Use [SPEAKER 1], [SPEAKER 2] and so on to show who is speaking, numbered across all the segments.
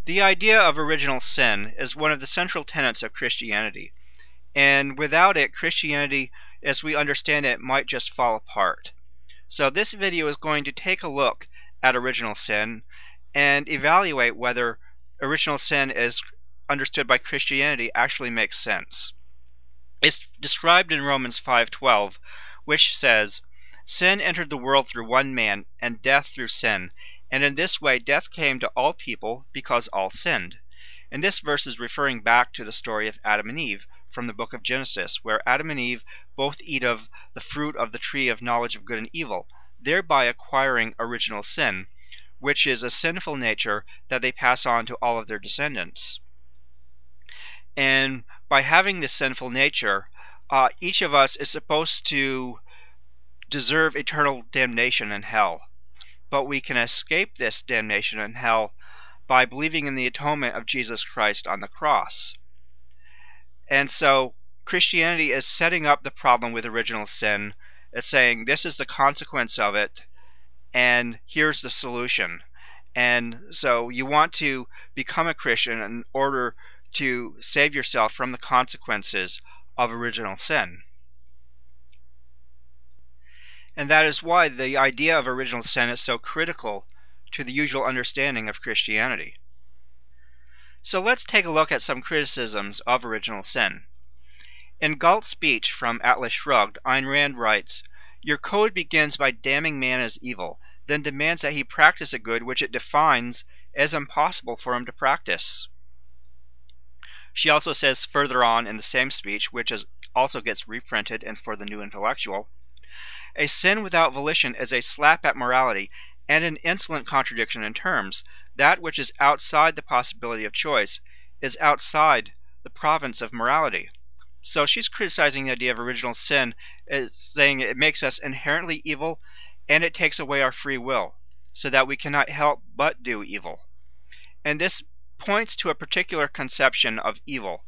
[SPEAKER 1] The idea of original sin is one of the central tenets of Christianity, and without it, Christianity, as we understand it, might just fall apart. So this video is going to take a look at original sin and evaluate whether original sin as understood by Christianity actually makes sense. It's described in Romans 5:12, which says, "Sin entered the world through one man, and death through sin. And in this way death came to all people because all sinned." And this verse is referring back to the story of Adam and Eve from the book of Genesis, where Adam and Eve both eat of the fruit of the tree of knowledge of good and evil, thereby acquiring original sin, which is a sinful nature that they pass on to all of their descendants. And by having this sinful nature, each of us is supposed to deserve eternal damnation in hell. But we can escape this damnation in hell by believing in the atonement of Jesus Christ on the cross. And so Christianity is setting up the problem with original sin. It's saying this is the consequence of it, and here's the solution. And so you want to become a Christian in order to save yourself from the consequences of original sin. And that is why the idea of original sin is so critical to the usual understanding of Christianity. So let's take a look at some criticisms of original sin. In Galt's speech from Atlas Shrugged, Ayn Rand writes, "Your code begins by damning man as evil, then demands that he practice a good which it defines as impossible for him to practice." She also says further on in the same speech, which also gets reprinted and for the New Intellectual, "A sin without volition is a slap at morality and an insolent contradiction in terms. That which is outside the possibility of choice is outside the province of morality." So she's criticizing the idea of original sin as saying it makes us inherently evil and it takes away our free will so that we cannot help but do evil. And this points to a particular conception of evil,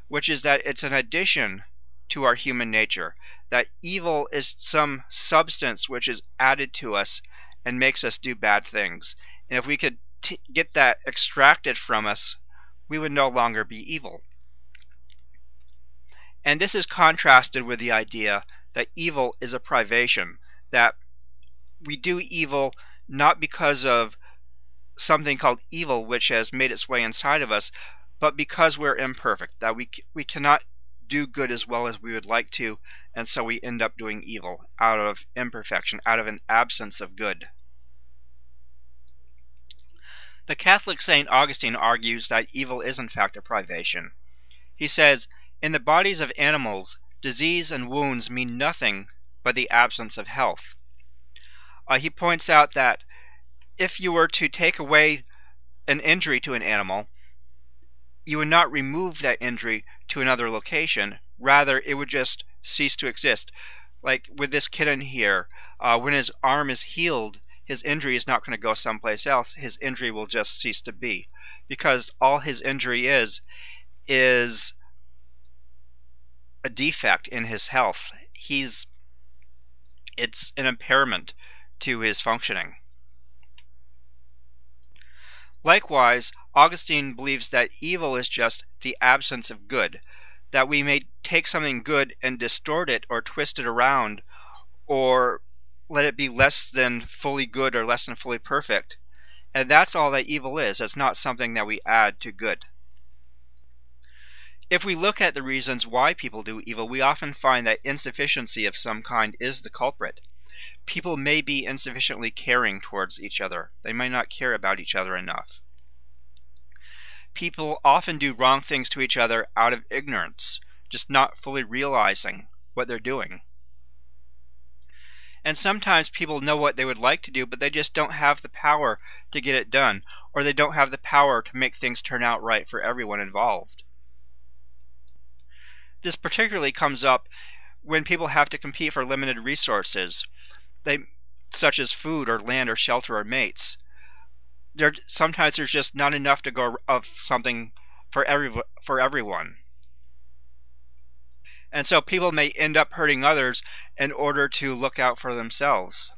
[SPEAKER 1] which is that it's an addition to our human nature, that evil is some substance which is added to us and makes us do bad things. And if we could get that extracted from us, we would no longer be evil. And this is contrasted with the idea that evil is a privation, that we do evil not because of something called evil which has made its way inside of us, but because we're imperfect, that we cannot do good as well as we would like to, and so we end up doing evil out of imperfection, out of an absence of good. The Catholic St. Augustine argues that evil is in fact a privation. He says, "In the bodies of animals, disease and wounds mean nothing but the absence of health." He points out that if you were to take away an injury to an animal, you would not remove that injury to another location. Rather, it would just cease to exist. Like with this kitten here, when his arm is healed, his injury is not going to go someplace else. His injury will just cease to be, because all his injury is a defect in his health. It's an impairment to his functioning. Likewise, Augustine believes that evil is just the absence of good, that we may take something good and distort it or twist it around or let it be less than fully good or less than fully perfect. And that's all that evil is. It's not something that we add to good. If we look at the reasons why people do evil, we often find that insufficiency of some kind is the culprit. People may be insufficiently caring towards each other. They may not care about each other enough. People often do wrong things to each other out of ignorance, just not fully realizing what they're doing. And sometimes people know what they would like to do, but they just don't have the power to get it done, or they don't have the power to make things turn out right for everyone involved. This particularly comes up when people have to compete for limited resources, such as food or land or shelter or mates. Sometimes there's just not enough to go of something for everyone. And so people may end up hurting others in order to look out for themselves.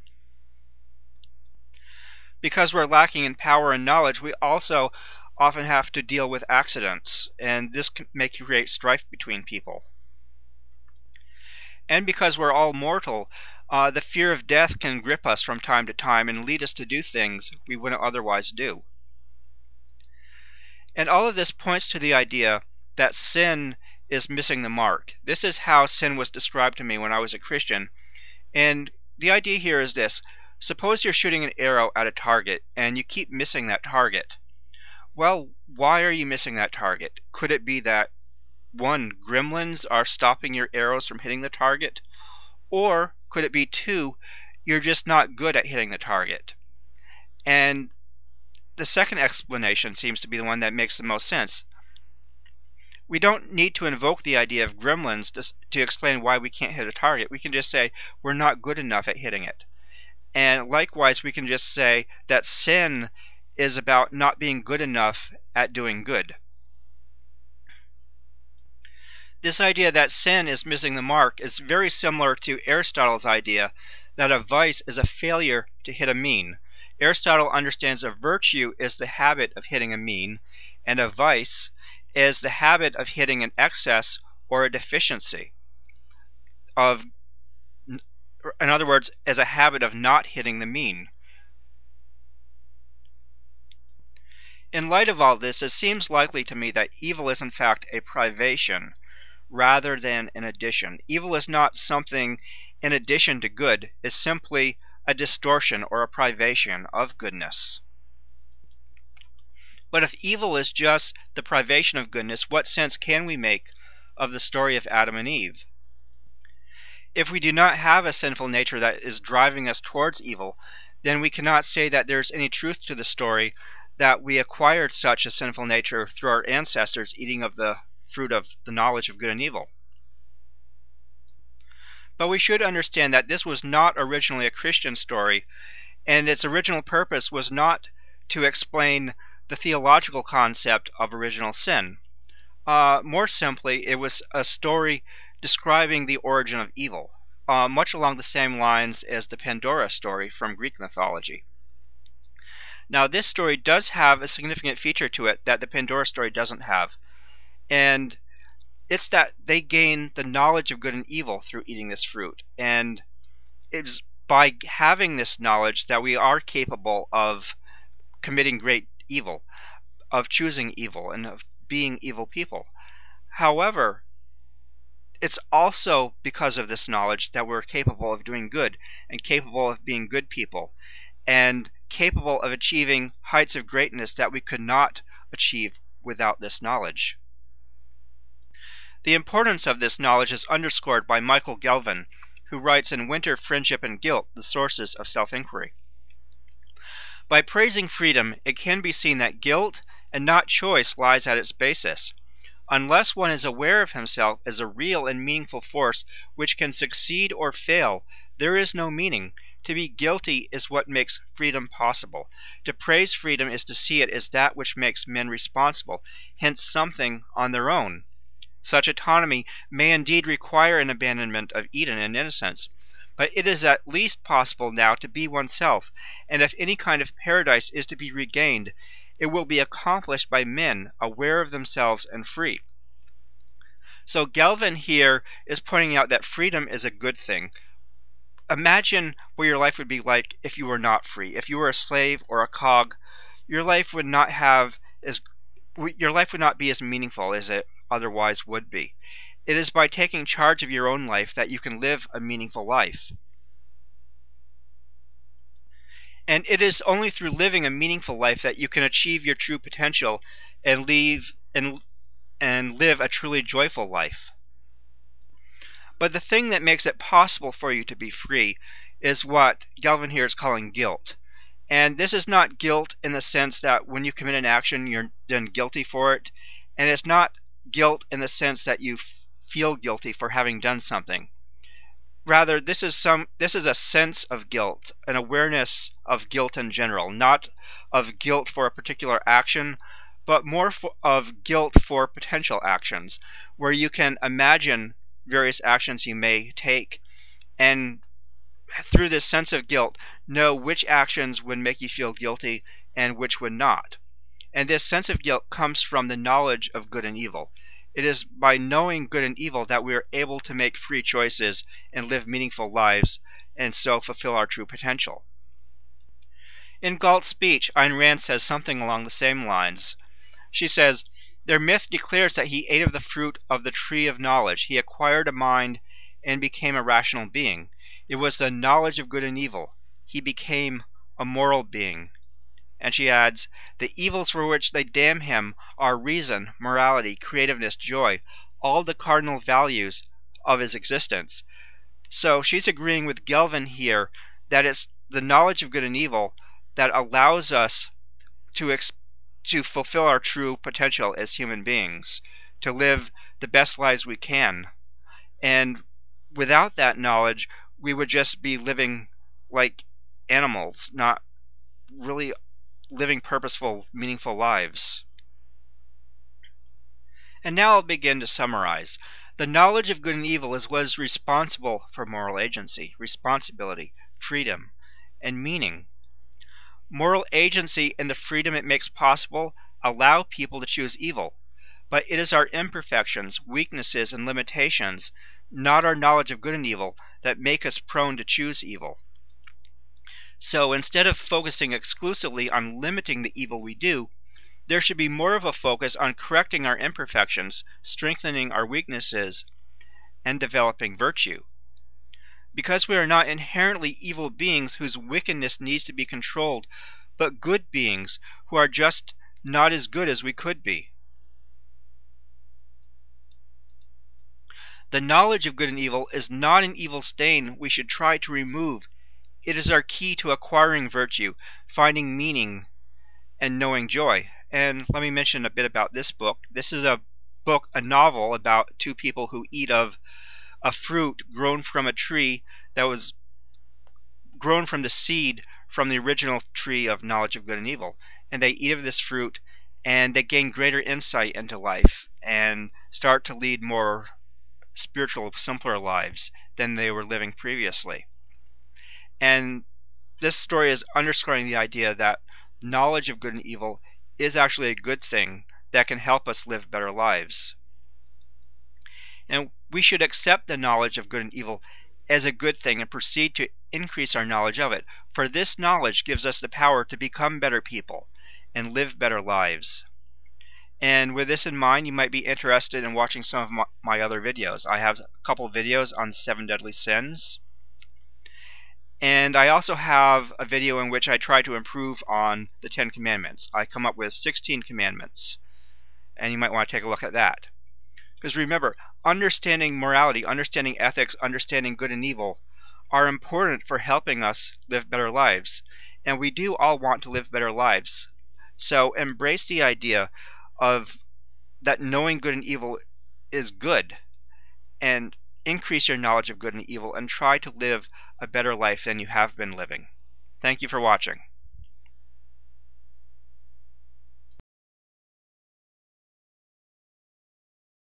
[SPEAKER 1] Because we're lacking in power and knowledge, we also often have to deal with accidents, and this can create strife between people. And because we're all mortal, the fear of death can grip us from time to time and lead us to do things we wouldn't otherwise do. And all of this points to the idea that sin is missing the mark. This is how sin was described to me when I was a Christian. And the idea here is this. Suppose you're shooting an arrow at a target and you keep missing that target. Well, why are you missing that target? Could it be that, one, gremlins are stopping your arrows from hitting the target? Or could it be, two, you're just not good at hitting the target? And the second explanation seems to be the one that makes the most sense. We don't need to invoke the idea of gremlins to explain why we can't hit a target. We can just say we're not good enough at hitting it. And likewise, we can just say that sin is about not being good enough at doing good. This idea that sin is missing the mark is very similar to Aristotle's idea that a vice is a failure to hit a mean. Aristotle understands a virtue is the habit of hitting a mean, and a vice is the habit of hitting an excess or a deficiency. In other words, as a habit of not hitting the mean. In light of all this, it seems likely to me that evil is in fact a privation rather than an addition. Evil is not something in addition to good. It's simply a distortion or a privation of goodness. But if evil is just the privation of goodness, what sense can we make of the story of Adam and Eve? If we do not have a sinful nature that is driving us towards evil, then we cannot say that there's any truth to the story that we acquired such a sinful nature through our ancestors eating of the fruit of the knowledge of good and evil. But we should understand that this was not originally a Christian story, and its original purpose was not to explain the theological concept of original sin. More simply, it was a story describing the origin of evil, much along the same lines as the Pandora story from Greek mythology. Now, this story does have a significant feature to it that the Pandora story doesn't have, and it's that they gain the knowledge of good and evil through eating this fruit. And it's by having this knowledge that we are capable of committing great evil, of choosing evil, and of being evil people. However, it's also because of this knowledge that we're capable of doing good and capable of being good people and capable of achieving heights of greatness that we could not achieve without this knowledge. The importance of this knowledge is underscored by Michael Gelvin, who writes in Winter, Friendship, and Guilt, The Sources of Self-Inquiry. By praising freedom, it can be seen that guilt and not choice lies at its basis. Unless one is aware of himself as a real and meaningful force which can succeed or fail, there is no meaning. To be guilty is what makes freedom possible. To praise freedom is to see it as that which makes men responsible, hence something on their own. Such autonomy may indeed require an abandonment of Eden and innocence, but it is at least possible now to be oneself, and if any kind of paradise is to be regained, it will be accomplished by men aware of themselves and free. So Gelvin here is pointing out that freedom is a good thing. Imagine what your life would be like if you were not free. If you were a slave or a cog, your life would not be as meaningful as it otherwise would be. It is by taking charge of your own life that you can live a meaningful life. And it is only through living a meaningful life that you can achieve your true potential and live a truly joyful life. But the thing that makes it possible for you to be free is what Gelvin here is calling guilt. And this is not guilt in the sense that when you commit an action, you're then guilty for it. And it's not guilt in the sense that you feel guilty for having done something. Rather, this is a sense of guilt, an awareness of guilt in general, not of guilt for a particular action, but more of guilt for potential actions, where you can imagine various actions you may take, and through this sense of guilt, know which actions would make you feel guilty and which would not. And this sense of guilt comes from the knowledge of good and evil. It is by knowing good and evil that we are able to make free choices and live meaningful lives, and so fulfill our true potential. In Galt's speech, Ayn Rand says something along the same lines. She says, "Their myth declares that he ate of the fruit of the tree of knowledge. He acquired a mind and became a rational being. It was the knowledge of good and evil. He became a moral being." And she adds, "The evils for which they damn him are reason, morality, creativeness, joy, all the cardinal values of his existence." So she's agreeing with Gelvin here that it's the knowledge of good and evil that allows us to fulfill our true potential as human beings, to live the best lives we can. And without that knowledge, we would just be living like animals, not really living purposeful, meaningful lives. And now I'll begin to summarize. The knowledge of good and evil is what is responsible for moral agency, responsibility, freedom, and meaning. Moral agency and the freedom it makes possible allow people to choose evil, but it is our imperfections, weaknesses, and limitations, not our knowledge of good and evil, that make us prone to choose evil. So instead of focusing exclusively on limiting the evil we do, there should be more of a focus on correcting our imperfections, strengthening our weaknesses, and developing virtue. Because we are not inherently evil beings whose wickedness needs to be controlled, but good beings who are just not as good as we could be. The knowledge of good and evil is not an evil stain we should try to remove. It is our key to acquiring virtue, finding meaning, and knowing joy. And let me mention a bit about this book. This is a novel about two people who eat of a fruit grown from a tree that was grown from the seed from the original tree of knowledge of good and evil. And they eat of this fruit, and they gain greater insight into life and start to lead more spiritual, simpler lives than they were living previously. And this story is underscoring the idea that knowledge of good and evil is actually a good thing that can help us live better lives. And we should accept the knowledge of good and evil as a good thing and proceed to increase our knowledge of it, for this knowledge gives us the power to become better people and live better lives. And with this in mind, you might be interested in watching some of my other videos. I have a couple videos on 7 deadly sins, and I also have a video in which I try to improve on the 10 commandments. I come up with 16 commandments, and you might want to take a look at that. Because remember, understanding morality, understanding ethics, understanding good and evil are important for helping us live better lives. And we do all want to live better lives. So embrace the idea of that knowing good and evil is good, and increase your knowledge of good and evil and try to live a better life than you have been living. Thank you for watching.